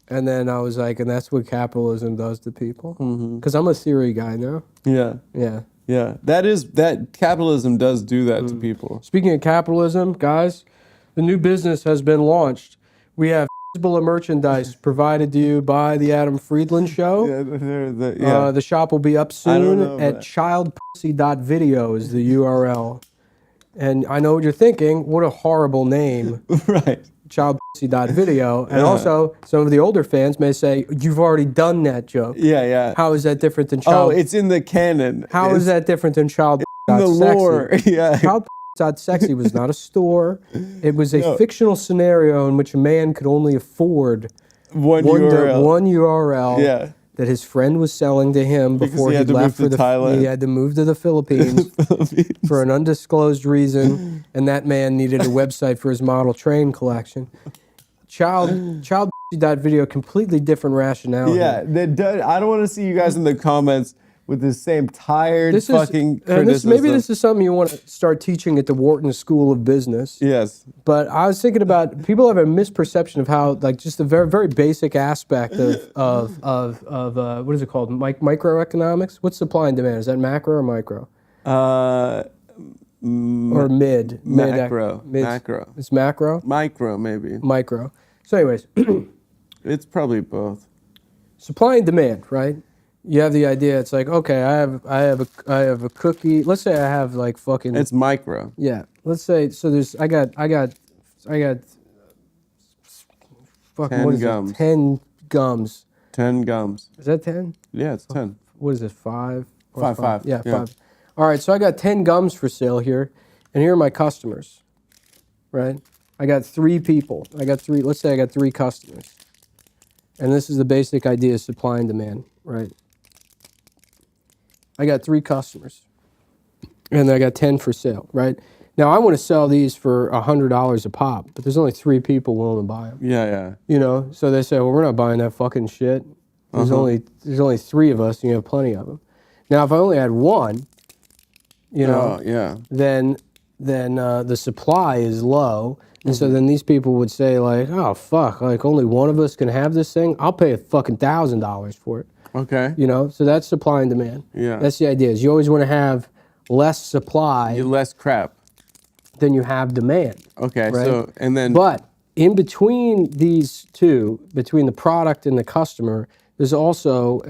And then I was like, and that's what capitalism does to people. Because I'm a theory guy now. Yeah. Yeah. Yeah. That capitalism does do that to people. Speaking of capitalism, guys, the new business has been launched. We have of merchandise provided to you by the Adam Friedland Show. The shop will be up soon at childpussy.video is the URL. And I know what you're thinking. What a horrible name. Right. Childpussy.video. And also, some of the older fans may say, you've already done that joke. Yeah, yeah. How is that different than child? Oh, it's in the canon. How is that different than child? In the lore. Yeah. Child.sexy was not a store. It was a fictional scenario in which a man could only afford one URL that his friend was selling to him before he left for Thailand. He had to move to the Philippines for an undisclosed reason, and that man needed a website for his model train collection. Child.video, completely different rationale. Yeah, I don't want to see you guys in the comments with the same tired fucking criticism. Maybe this is something you want to start teaching at the Wharton School of Business. Yes. But I was thinking about, people have a misperception of how, like, just the very, very basic aspect of what is it called? Microeconomics? What's supply and demand? Is that macro or micro? Or mid? Macro. Macro. It's macro? Micro, maybe. Micro. So anyways. It's probably both. Supply and demand, right? You have the idea. It's like, okay, I have a cookie. Let's say I have like fucking. It's micro. Yeah. Let's say so. I got. Fucking 10 what is gums. it? 10 gums. 10 gums. Is that 10? Yeah, it's 10. What is it? 5? Five. Yeah, 5. All right. So I got 10 gums for sale here, and here are my customers. Right. I got 3 people. Let's say I got 3 customers, and this is the basic idea of supply and demand. Right. I got 3 customers, and I got 10 for sale, right? Now, I want to sell these for $100 a pop, but there's only 3 people willing to buy them. Yeah, yeah. You know, so they say, well, we're not buying that fucking shit. There's only 3 of us, and you have plenty of them. Now, if I only had 1, you know, then the supply is low, and so then these people would say, like, oh, fuck, like, only 1 of us can have this thing? I'll pay fucking $1,000 for it. Okay. You know, so that's supply and demand. Yeah. That's the idea. Is you always want to have less supply. Less crap. Than you have demand. Okay. Right? So and then. But in between these two, between the product and the customer, there's also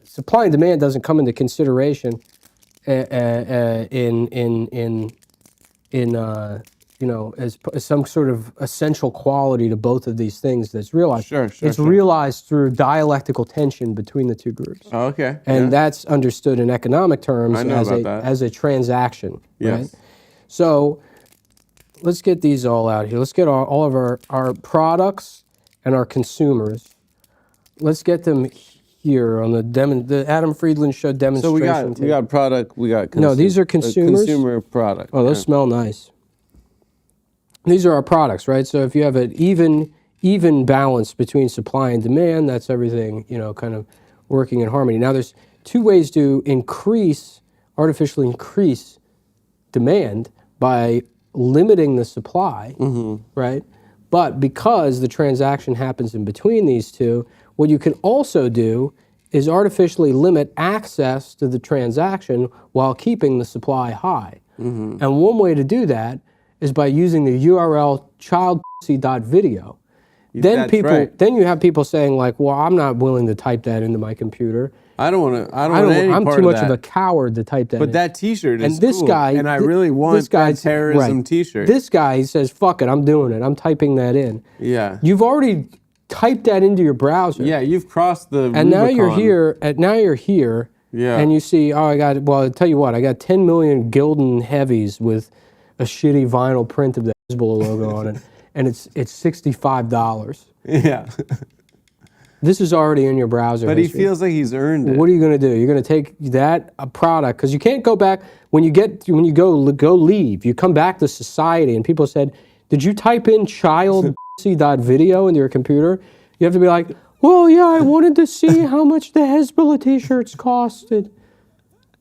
supply and demand doesn't come into consideration you know, as some sort of essential quality to both of these things that's realized. Sure. It's realized through dialectical tension between the 2 groups. Oh, okay. And that's understood in economic terms as a transaction. Yes. Right? So let's get these all out here. Let's get all of our products and our consumers. Let's get them here on the Adam Friedland Show demonstration. So we got product, we got no, these are consumers. Consumer product. Oh, those smell nice. These are our products, right? So if you have an even balance between supply and demand, that's everything, you know, kind of working in harmony. Now, there's 2 ways to artificially increase demand by limiting the supply, right? But because the transaction happens in between these 2, what you can also do is artificially limit access to the transaction while keeping the supply high. And one way to do that is by using the URL childpussy.video. Then you have people saying, like, well, I'm not willing to type that into my computer. I don't want I'm too much of a coward to type that. But that T-shirt is this cool, guy, and I really want that terrorism T-shirt. This guy says, "Fuck it, I'm doing it. I'm typing that in." Yeah. You've already typed that into your browser. Yeah, you've crossed the And Rubicon. now you're here. Yeah. And you see, I'll tell you what, I got 10 million Gildan heavies with a shitty vinyl print of the Hezbollah logo on it, and it's $65. Yeah. This is already in your browser. But history. He feels like he's earned it. What are you going to do? You're going to take that product, because you can't go back when you go leave. You come back to society, and people said, "Did you type in childpussy.video into your computer?" You have to be like, "Well, yeah, I wanted to see how much the Hezbollah T-shirts costed."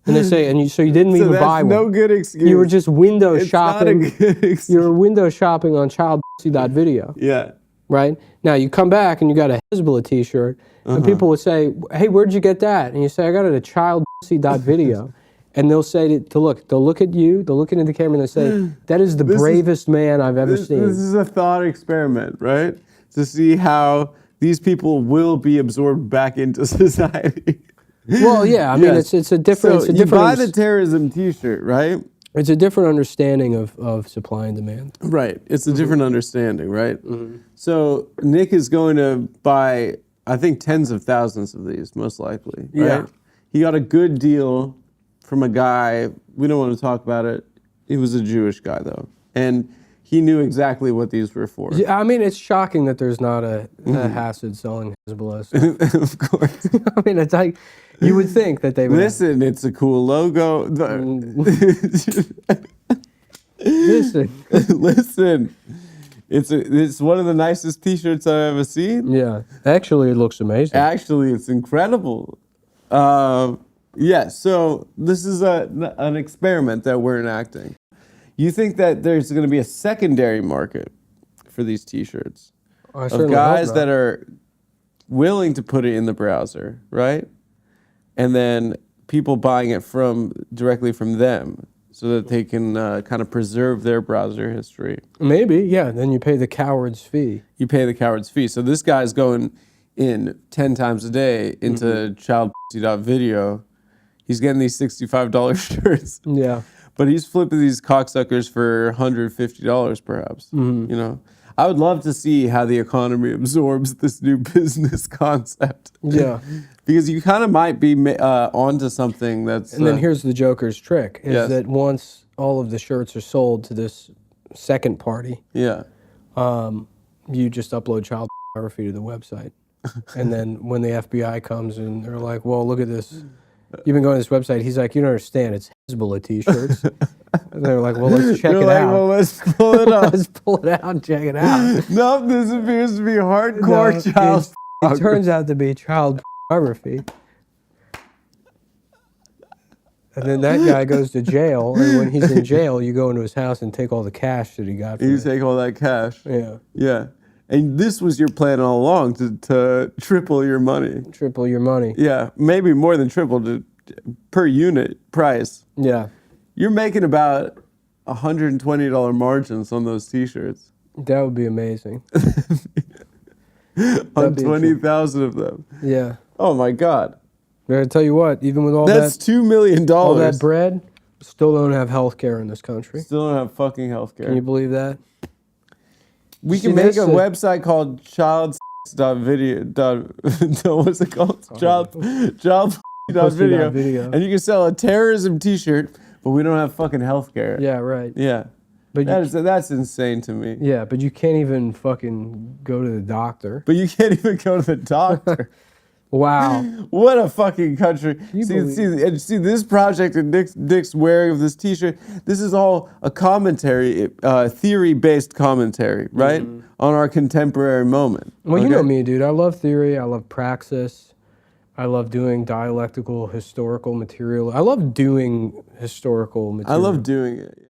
And they say, so you didn't even buy one. No good excuse. You were just window shopping. Not a good excuse. You were window shopping on childpussy.video. Yeah. right? Now you come back and you got a Hezbollah T-shirt, and people would say, "Hey, where'd you get that?" And you say, "I got it at childpussy.video." And they'll say they'll look at you, they'll look into the camera and they'll say, "That is the bravest man I've ever seen." This is a thought experiment, right? To see how these people will be absorbed back into society. Well, yeah, I mean, it's a different. So it's a you different. buy the terrorism T-shirt, right? It's a different understanding of supply and demand. Right. It's a different understanding, right? So Nick is going to buy, I think, tens of thousands of these, most likely. Right? Yeah. He got a good deal from a guy. We don't want to talk about it. He was a Jewish guy, though, and he knew exactly what these were for. Yeah, I mean, it's shocking that there's not a Hasid selling Hezbollah stuff. Of course. I mean, it's like you would think that they would. Listen, it's a cool logo. Listen. Listen. It's one of the nicest T-shirts I've ever seen. Yeah, actually, it looks amazing. Actually, it's incredible. Yeah, so this is an experiment that we're enacting. You think that there's going to be a secondary market for these T-shirts of guys that are willing to put it in the browser, right? And then people buying it directly from them so that they can kind of preserve their browser history. Maybe, yeah. Then you pay the coward's fee. You pay the coward's fee. So this guy's going in 10 times a day into childpussy.video. He's getting these $65 shirts. Yeah. But he's flipping these cocksuckers for $150 perhaps. You know, I would love to see how the economy absorbs this new business concept. Yeah. Because you kind of might be onto something that's... And then here's the Joker's trick, is Yes. that once all of the shirts are sold to this second party, Yeah. you just upload child pornography to the website. And then when the FBI comes and they're like, well, look at this. You've been going to this website. He's like, you don't understand. It's Hezbollah T-shirts. And they're like, well, let's check it out. Well, let's pull it up. Let's pull it out and check it out. Nope, this appears to be hardcore No, child it turns out to be child pornography. And then that guy goes to jail, and when he's in jail, you go into his house and take all the cash that he got from You it. take all that cash. Yeah. Yeah. And this was your plan all along, to triple your money. Triple your money. Yeah, maybe more than triple per unit price. Yeah. You're making about $120 margins on those T-shirts. That would be amazing. On 20,000 of them. Yeah. Oh my God. I tell you what, even with all That's $2 million. all that bread, still don't have health care in this country. Still don't have fucking healthcare. Can you believe that? We See, can make a that's website called child.video. What's it called? Child.video. And you can sell a terrorism T-shirt, but we don't have fucking healthcare. Yeah, right. Yeah. But That's insane to me. yeah, but you can't even fucking go to the doctor. But you can't even go to the doctor. Wow. What a fucking country. See this project and Dick's wearing of this T-shirt, this is all a commentary, theory-based commentary, right? On our contemporary moment. Well, you know me, dude. I love theory. I love praxis. I love doing dialectical historical material. I love doing historical material. I love doing it.